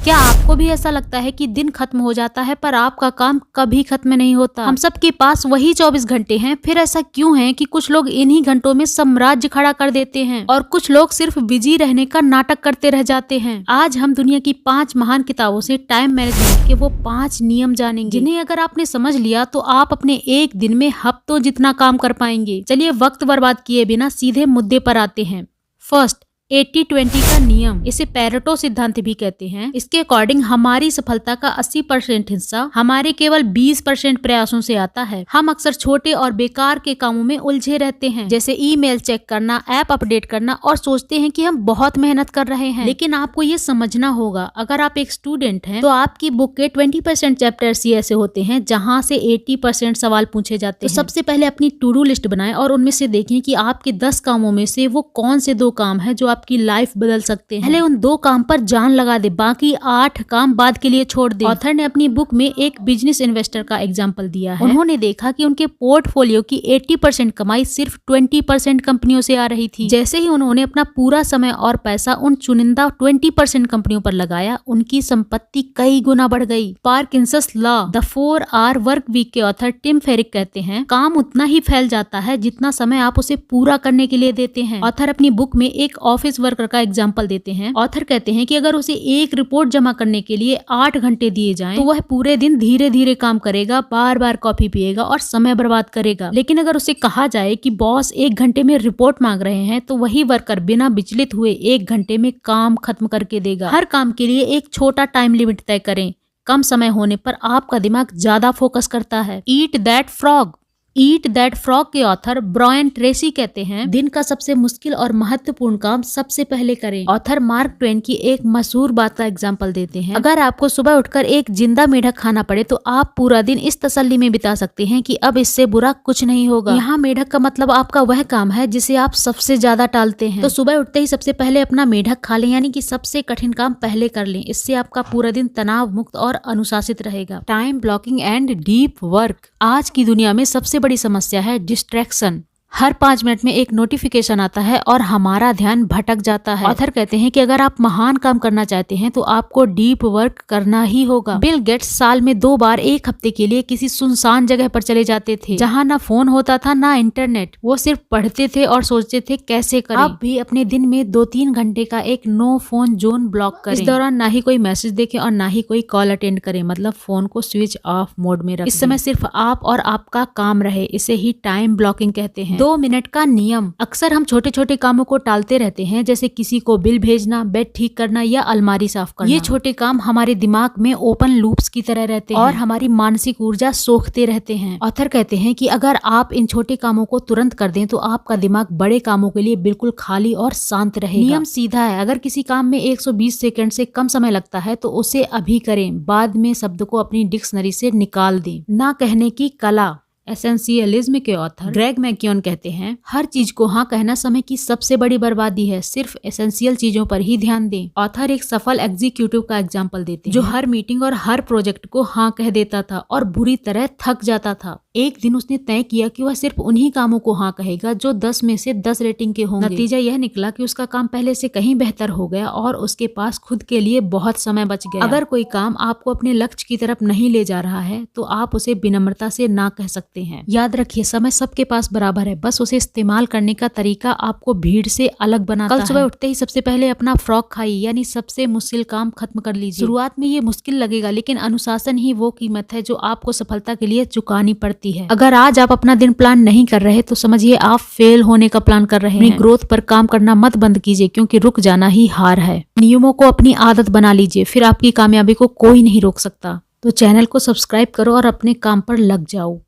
क्या आपको भी ऐसा लगता है कि दिन खत्म हो जाता है पर आपका काम कभी खत्म नहीं होता? हम सब के पास वही 24 घंटे हैं, फिर ऐसा क्यों है कि कुछ लोग इन्हीं घंटों में साम्राज्य खड़ा कर देते हैं और कुछ लोग सिर्फ बिजी रहने का नाटक करते रह जाते हैं। आज हम दुनिया की 5 महान किताबों से टाइम मैनेजमेंट के वो 5 नियम जानेंगे, जिन्हें अगर आपने समझ लिया तो आप अपने एक दिन में हफ्तों जितना काम कर पाएंगे। चलिए वक्त बर्बाद किए बिना सीधे मुद्दे पर आते हैं। फर्स्ट, 80-20 का नियम, इसे पैरेटो सिद्धांत भी कहते हैं। इसके अकॉर्डिंग हमारी सफलता का 80% हिस्सा हमारे केवल 20% प्रयासों से आता है। हम अक्सर छोटे और बेकार के कामों में उलझे रहते हैं, जैसे ईमेल चेक करना, ऐप अपडेट करना, और सोचते हैं कि हम बहुत मेहनत कर रहे हैं। लेकिन आपको ये समझना होगा, अगर आप एक स्टूडेंट हैं तो आपकी बुक के 20% चैप्टर्स ही ऐसे होते हैं जहाँ से 80% सवाल पूछे जाते हैं। सबसे पहले अपनी टू डू लिस्ट बनाएं और उनमें से देखें कि आपके 10 कामों में से वो कौन से 2 काम है जो आपकी लाइफ बदल सकते हैं। पहले उन 2 काम पर जान लगा दे, बाकी 8 काम बाद के लिए छोड़ दे। ऑथर ने अपनी बुक में एक बिजनेस इन्वेस्टर का एग्जांपल दिया है। उन्होंने देखा कि उनके पोर्टफोलियो की 80% कमाई सिर्फ 20% कंपनियों से आ रही थी। जैसे ही उन्होंने अपना पूरा समय और पैसा उन चुनिंदा 20% कंपनियों पर लगाया, उनकी संपत्ति कई गुना बढ़ गई। Parkinson's law, the 4 hour work week के ऑथर टिम फेरिक कहते हैं, काम उतना ही फैल जाता है जितना समय आप उसे पूरा करने के लिए देते हैं। ऑथर अपनी बुक में एक ऑफिस वर्कर का एग्जाम्पल देते हैं। ऑथर कहते हैं कि अगर उसे एक रिपोर्ट जमा करने के लिए 8 घंटे दिए जाएं, तो वह पूरे दिन धीरे धीरे काम करेगा, बार बार कॉफी पिएगा और समय बर्बाद करेगा। लेकिन अगर उसे कहा जाए कि बॉस 1 घंटे में रिपोर्ट मांग रहे हैं, तो वही वर्कर बिना विचलित हुए 1 घंटे में काम खत्म करके देगा। हर काम के लिए एक छोटा टाइम लिमिट तय करें। कम समय होने पर आपका दिमाग ज्यादा फोकस करता है। ईट दैट फ्रॉग के ऑथर ब्रायन ट्रेसी कहते हैं, दिन का सबसे मुश्किल और महत्वपूर्ण काम सबसे पहले करें। ऑथर मार्क ट्वेन की एक मशहूर बात का एग्जांपल देते हैं, अगर आपको सुबह उठकर एक जिंदा मेढक खाना पड़े तो आप पूरा दिन इस तसल्ली में बिता सकते हैं कि अब इससे बुरा कुछ नहीं होगा। यहाँ मेढक का मतलब आपका वह काम है जिसे आप सबसे ज्यादा टालते हैं। तो सुबह उठते ही सबसे पहले अपना मेढक खा लें, यानी कि सबसे कठिन काम पहले कर लें। इससे आपका पूरा दिन तनाव मुक्त और अनुशासित रहेगा। Time blocking and deep work, आज की दुनिया में सबसे बड़ी समस्या है डिस्ट्रैक्शन। हर 5 मिनट में एक नोटिफिकेशन आता है और हमारा ध्यान भटक जाता है। ऑथर कहते हैं कि अगर आप महान काम करना चाहते हैं तो आपको डीप वर्क करना ही होगा। बिल गेट्स साल में 2 बार 1 हफ्ते के लिए किसी सुनसान जगह पर चले जाते थे, जहां ना फोन होता था ना इंटरनेट। वो सिर्फ पढ़ते थे और सोचते थे कैसे करें। आप भी अपने दिन में 2-3 घंटे का एक नो फोन जोन ब्लॉक करें। इस दौरान ना ही कोई मैसेज देखें और ना ही कोई कॉल अटेंड करें, मतलब फोन को स्विच ऑफ मोड में रखें। इस समय सिर्फ आप और आपका काम रहे, इसे ही टाइम ब्लॉकिंग कहते हैं। 2 मिनट का नियम, अक्सर हम छोटे छोटे कामों को टालते रहते हैं, जैसे किसी को बिल भेजना, बेड ठीक करना या अलमारी साफ करना। ये छोटे काम हमारे दिमाग में ओपन लूप्स की तरह रहते हैं और हमारी मानसिक ऊर्जा सोखते रहते हैं। ऑथर कहते हैं कि अगर आप इन छोटे कामों को तुरंत कर दें तो आपका दिमाग बड़े कामों के लिए बिल्कुल खाली और शांत रहेगा। नियम सीधा है, अगर किसी काम में 120 सेकंड से कम समय लगता है तो उसे अभी करें, बाद में शब्द को अपनी डिक्शनरी से निकाल दें। ना कहने की कला, एसेंशियलिज्म के ऑथर ग्रेग मैक्यून कहते हैं, हर चीज को हाँ कहना समय की सबसे बड़ी बर्बादी है, सिर्फ एसेंशियल चीजों पर ही ध्यान दें। ऑथर एक सफल एग्जीक्यूटिव का एग्जांपल देते हैं, जो हर मीटिंग और हर प्रोजेक्ट को हाँ कह देता था और बुरी तरह थक जाता था। एक दिन उसने तय किया कि वह सिर्फ उन्हीं कामों को हाँ कहेगा जो 10 में से 10 रेटिंग के होंगे। नतीजा यह निकला कि उसका काम पहले से कहीं बेहतर हो गया और उसके पास खुद के लिए बहुत समय बच गया। अगर कोई काम आपको अपने लक्ष्य की तरफ नहीं ले जा रहा है तो आप उसे विनम्रता से ना कह सकते हैं। याद रखिए, समय सबके पास बराबर है, बस उसे इस्तेमाल करने का तरीका आपको भीड़ से अलग बनाता है। कल सुबह उठते ही सबसे पहले अपना फ्रॉक खाइए, यानी सबसे मुश्किल काम खत्म कर लीजिए। शुरुआत में ये मुश्किल लगेगा, लेकिन अनुशासन ही वो कीमत है जो आपको सफलता के लिए चुकानी पड़ती है। अगर आज आप अपना दिन प्लान नहीं कर रहे तो समझिए आप फेल होने का प्लान कर रहे हैं। अपनी ग्रोथ पर काम करना मत बंद कीजिए, क्योंकि रुक जाना ही हार है। नियमों को अपनी आदत बना लीजिए, फिर आपकी कामयाबी को कोई नहीं रोक सकता। तो चैनल को सब्सक्राइब करो और अपने काम पर लग जाओ।